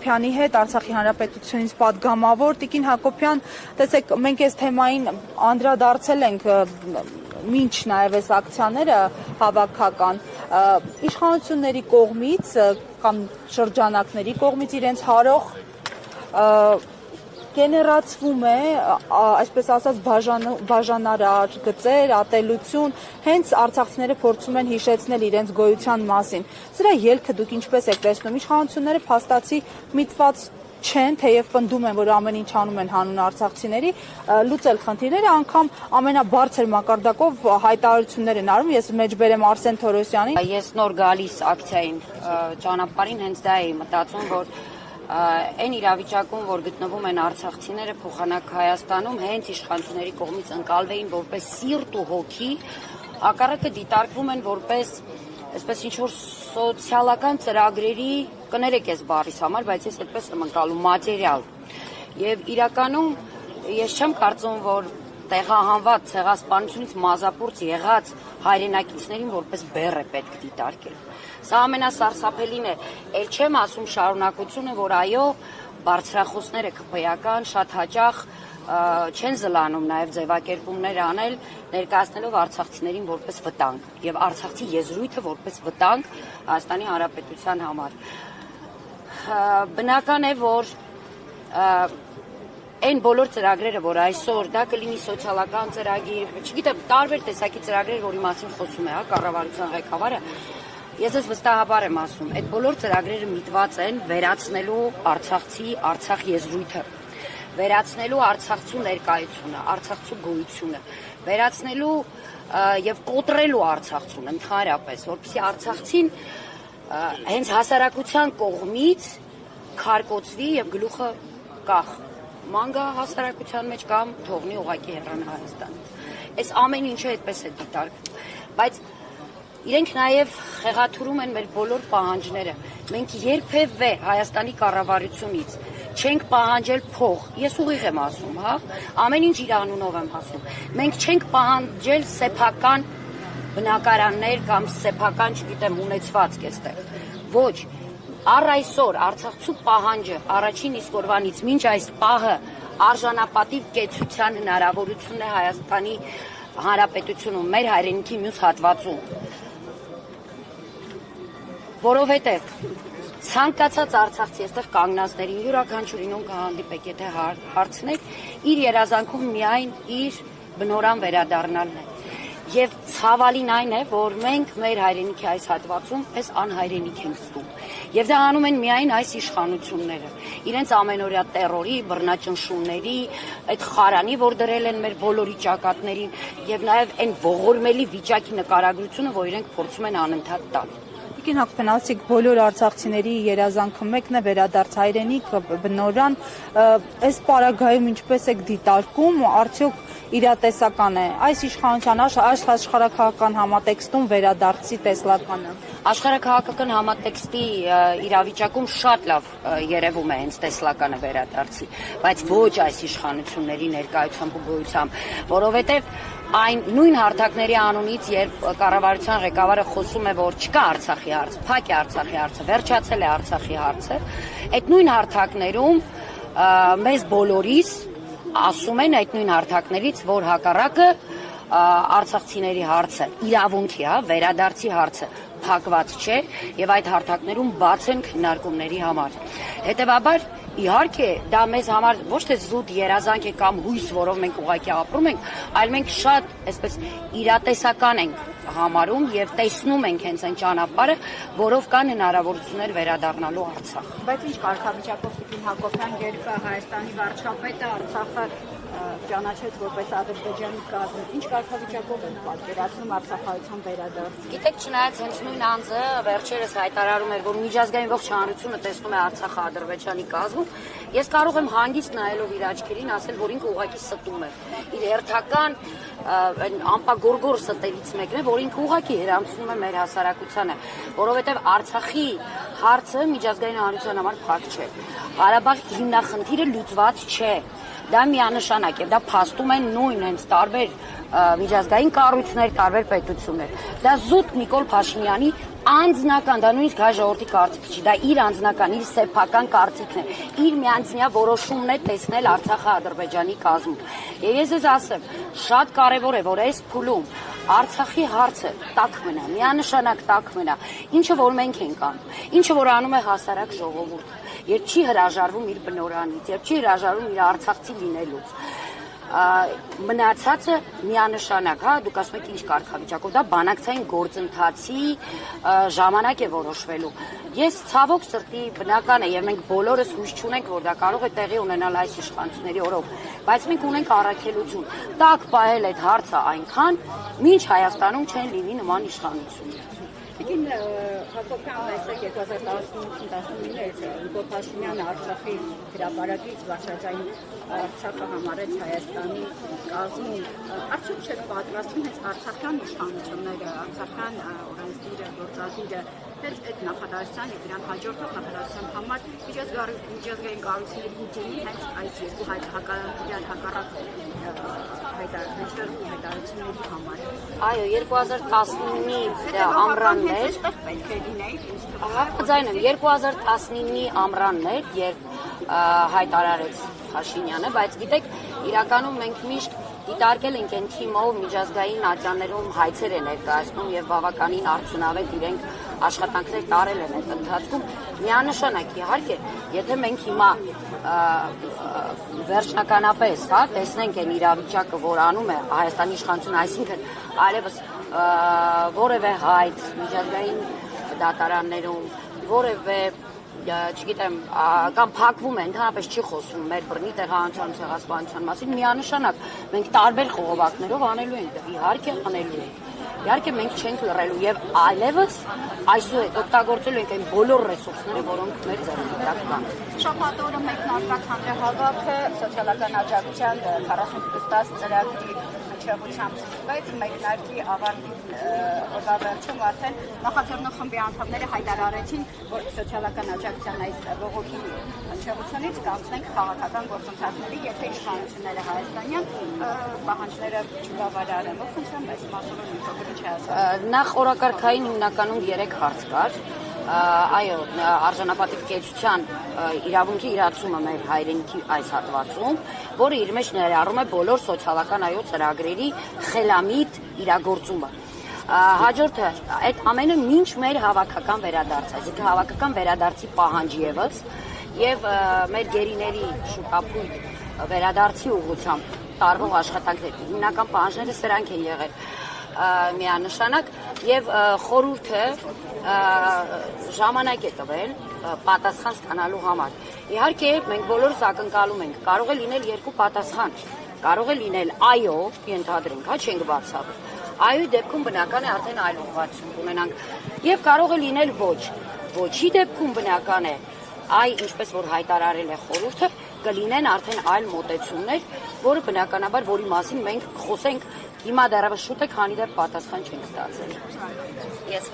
Հակոբյանի հետ, Արցախի Հանրապետությունից պատգամավոր։ Տիկին Հակոբյան, տեսեք, մենք այս թեմային անդրադարձել ենք մինչ նաև այս ակցիաները հավաքական իշխանությունների կողմից կամ շրջանակների կողմից իրենց հարող գեներացվում է, այսպես ասած, բաժանարար գծեր, ատելություն, հենց արցախցիները փորձում են հիշեցնել իրենց գոյության մասին։ Սրա ելքը դուք ինչպես եք տեսնում, իշխանությունները փաստացի միտված չեն, թեև պնդում են, որ ամեն ինչ անում են հանուն արցախցիների, լուծել խնդիրները, անգամ ամենաբարձր մակարդակով հայտարարություններ են արում։ Ես մեջբերեմ Արսեն Թորոսյանին։ Ես նոր գալիս ակցիային ճանապարհին հենց դա էի մտածում, որ այն իրավիճակում, որ գտնվում են արցախցիները փոխանակ Հայաստանում, հենց իշխանությունների կողմից ընկալվեին որպես սիրտ ու հոգի, հակառակը դիտարկվում են որպես այսպես ինչ-որ սոցիալական ծրագրերի, կներեք ես բառիս համար, բայց ես այդպես եմ ընկալում, մատերիալ։ Եվ իրականում ես չեմ կարծում, որ տեղահանված ցեղասպանությունից մազապուրծ եղած հայրենակիցներին որպես բեռ է պետք դիտարկել։ Սա ամենասարսափելին է, ել չեմ ասում շարունակությունը, որ այո, բարձրախոսները քփեական շատ հաճախ չեն զլանում նաև ձևակերպումներ անել, ներկայացնելով արցախցիներին որպես վտանգ եւ արցախցի եզրույթը որպես վտանգ Հայաստանի Հանրապետության համար։ Բնական է, որ այն բոլոր ծրագրերը, որ այսօր դա կլինի սոցիալական ծրագիր, չգիտեմ, տարբեր տեսակի ծրագրեր, որի մասին խոսում է, կառավարության ղեկավարը, ես ես վստահաբար եմ ասում, այդ բոլոր ծրագրերը միտված են վերացնելու արցախցի Արցախ եզրույթը, վերացնելու արցախցու ներկայությունը, արցախցու գոյությունը, վերացնելու եւ կոտրելու արցախցուն ընդհանրապես, որպեսզի արցախցին հենց հասարակության կողմից քարկոծվի եւ գլուխը կախ մանգա հասարակության մեջ կամ թողնի ուղակի հեռանա Հայաստանից։ Այս ամեն ինչը այդպես է դիտարկվում, բայց իրենք նաև խեղաթյուրում են մեր բոլոր պահանջները։ Մենք երբևէ Հայաստանի կառավարությունից չենք պահանջել փող։ Ես ուղիղ եմ ասում, հա, ամեն ինչ իր անունով եմ ասում։ Մենք չենք պահանջել սեփական բնակարաններ կամ սեփական, չգիտեմ, ունեցվածք այստեղ։ Ոչ, առ այսօր Արցախցու պահանջը առաջին իսկ օրվանից մինչ այս պահը արժանապատիվ կեցության հնարավորությունն է Հայաստանի Հանրապետությունում, մեր հայրենիքի մյուս հատվածում։ Որովհետև ցանկացած արցախցի այստեղ կանգնածներին յուրաքանչյուրին ում կհանդիպեք, եթե հարցնեք, իր երազանքում միայն իր բնորան վերադառնալն է։ Եվ ցավալին այն է, որ մենք մեր հայրենիքի այս հատվածում այս անհայրենիք ենք զգում։ Եվ դա անում են միայն այս իշխանությունները։ Իրենց ամենօրյա տերորի, բռնաճնշումների, այդ խարանի, որ դրել են մեր բոլորի ճակատներին, եւ նաեւ այն ողորմելի վիճակի նկարագրությունը, որ իրենք փորձում են անընդհատ տալ։ Տիկին Հակոբյան, ասիկ բոլոր արցախցիների երազանքը մեկն է վերադարձ հայրենիք, բնորան, այս պարագայում ինչպես եք դիտարկում, արդյոք իրատեսական է այս իշխանության աշխարհաքաղաքական համատեքստում վերադարձի տեսլականը։ Աշխարհաքաղաքական համատեքստի իրավիճակում շատ լավ երևում է հենց տեսլականը վերադարձի, բայց ոչ այս իշխանությունների ներկայությամբ ու գոյությամբ, որովհետև այն նույն հարթակների անունից, երբ կառավարության ղեկավարը խոսում է, որ չկա Արցախի հարց, փակ է Արցախի հարցը, վերջացել է Արցախի հարցը, այդ նույն հարթակներում մեզ բոլորիս ասում են այդ նույն հարթակներից, որ հակառակը արցախցիների հարցը, իրավունքի, վերադարձի հարցը փակված չէ եւ այդ հարթակներում բաց են քննարկումների համար։ Հետեւաբար իհարկե դա մեզ համար ոչ թե զուտ երազանք է կամ հույս, որով մենք ուղղակի ապրում ենք, այլ մենք շատ այսպես իրատեսական ենք համարում եւ տեսնում ենք հենց այն ճանապարհը, որով կան հնարավորություններ վերադառնալու Արցախ։ Բայց ինչ կարգավիճակով Տիկին Հակոբյան, երբ Հայաստանի վարչապետը Արցախը ճանաչեց որպես Ադրբեջանի կազմ, ինչ կարգավիճակով են պատկերացնում արցախայցյան վերադարձը։ Գիտեք, չնայած հենց նույն անձը վերջերս հայտարարում էր, որ միջազգային ողջ հանրությունը տեսնում է Արցախը Ադրբեջանի կազմում, ես կարող եմ հանգիստ նայելով իր աչքերին ասել, որ ինքը ուղղակի ստում է։ Իր հերթական ամպագորգոր ստերից մեկն է, որ ինքը ուղղակի հերանցնում է մեր հասարակությանը, որովհետև Արցախի հարցը միջազգային հանրության համար փակ չէ։ Ղարաբաղի հիմնախնդիրը լուծված չէ։ Դա միանշանակ է, դա փաստում են նույն հենց տարբեր միջազգային կառույցներ, տարբեր պետություններ։ Դա զուտ Նիկոլ Փաշինյանի անձնական, դա նույնիսկ հայ ժողովրդի կարծիք չի, դա իր անձնական, իր սեփական կարծիքն է, իր միանձնյա որոշումն է տեսնել Արցախը Ադրբեջանի կազմում։ Եվ ես ասեմ, շատ կարևոր է, որ այս փուլում Արցախի հարցը տաք մնա, միանշանակ տաք մնա, ինչը որ մենք ենք անում, ինչը որ անում է հասարակ ժողովուրդը, երբ չի հրաժարվում իր բնորանից, երբ չի հրաժարվում իր արցախցի լինելուց։ Մնացածը միանշանակ, հա, դուք ասում եք ինչ կարգավիճակով, դա բանակցային գործընթացի ժամանակ է որոշվելու։ Ես ցավոք սրտի բնական է եւ մենք բոլորս հույս չունենք, որ դա կարող է տեղի ունենալ այս իշխանությունների օրոք, բայց մենք ունենք առաքելություն։ Տակ պահել այդ հարցը այնքան, մինչ Հայաստանում չեն լինի նման իշխանություն։ Տիկին Հակոբյան այսօր 2019 Նիկոլ Փաշինյանը Արցախի հրապարակից բարձրաձայն Արցախը համարեց Հայաստանի կազմում, արդյոք չէ պատրաստվում հենց արցախյան իշխանությունները, արցախյան օրենսդիրը, գործադիրը հենց այդ նախադասության եւ դրան հաջորդող նախադասության համար միջազգային կառույցների դիմի հենց այս երկու հակառակ հայտարարությունների համար։ Այո, 2019-ի ամռանն էր, պետք է լինեի, Ձայնեմ 2019-ի ամռանն էր, երբ հայտարարեց Փաշինյանը, բայց գիտեք, իրականում մենք միշտ դիտարկել ենք այն թիմով միջազգային ատյաններում հայցեր է ներկայացնում եւ բավականին արդյունավետ իրենք աշխատանքներ տարել են այդ ընթացքում։ Միանշանակ իհարկե, եթե մենք հիմա վերջնականապես, հա, տեսնենք այն իրավիճակը, որ անում է Հայաստանի իշխանությունը, այսինքն այլևս որևէ հայց միջազգային դատարաններում, որևէ չգիտեմ, կամ փակվում է, ընդհանրապես չի խոսում մեր բռնի տեղահանության ցեղասպանության մասին, միանշանակ մենք տարբեր խողովակներով անելու ենք, իհարկե անելու ենք։ Իհարկե մենք չենք լռելու եւ այլևս այսուհետ օգտագործելու ենք այն բոլոր ռեսուրսները, որոնք մեր ձեռնարկած կան։ Շաբաթ օրը մեկնարկած հանրահավաքը սոցիալական աջակցության 48+ ծրագրի հնչեղությամբ սկսվեց, մեկնարկի ավարտի օրվա վերջում արդեն նախաձեռնող խմբի անդամները հայտարարեցին, որ սոցիալական աջակցության այս բողոքի հնչեղությունից կանցնենք քաղաքական գործընթացների, եթե իշխանությունները հայաստանյան պահանջները չբավարարեն։ Ողջույն, այս մասով ինչ չի ասում։ Նախ օրակարգային հիմնականում 3 հարց կար։ Այո, արժանապատիվ կեցության իրավունքի իրացումը մեր հայրենիքի այս հատվածում, որը իր մեջ ներառում է բոլոր սոցիալական ծրագրերի խելամիտ իրագործումը։ Հաջորդը, այդ ամենը մինչ մեր հավաքական վերադարձ, այսինքն հավաքական վերադարձի պահանջ ևս եւ մեր գերիների շուկապույտ վերադարձի ուղղությամբ տարվող աշխատանքներ, հիմնական պահանջները սրանք են եղել միանշանակ եւ խորհուրդը ժամանակ է տվել պատասխան ստանալու համար։ Իհարկե, մենք բոլորս ակնկալում ենք, կարող է լինել երկու պատասխան, կարող է լինել այո, ենթադրենք, հա, չենք բացառում։ Այոյի դեպքում բնական է արդեն այլ ուղղվածություն ունենանք եւ կարող է լինել ոչ։ Ոչի դեպքում բնական է ինչպես որ հայտարարել է խորհուրդը, կլինեն արդեն այլ մոտեցումներ, որը բնականաբար որի մասին մենք խոսենք հիմա դեռևս շուտ է, քանի դեռ պատասխան չենք ստացել։ Ես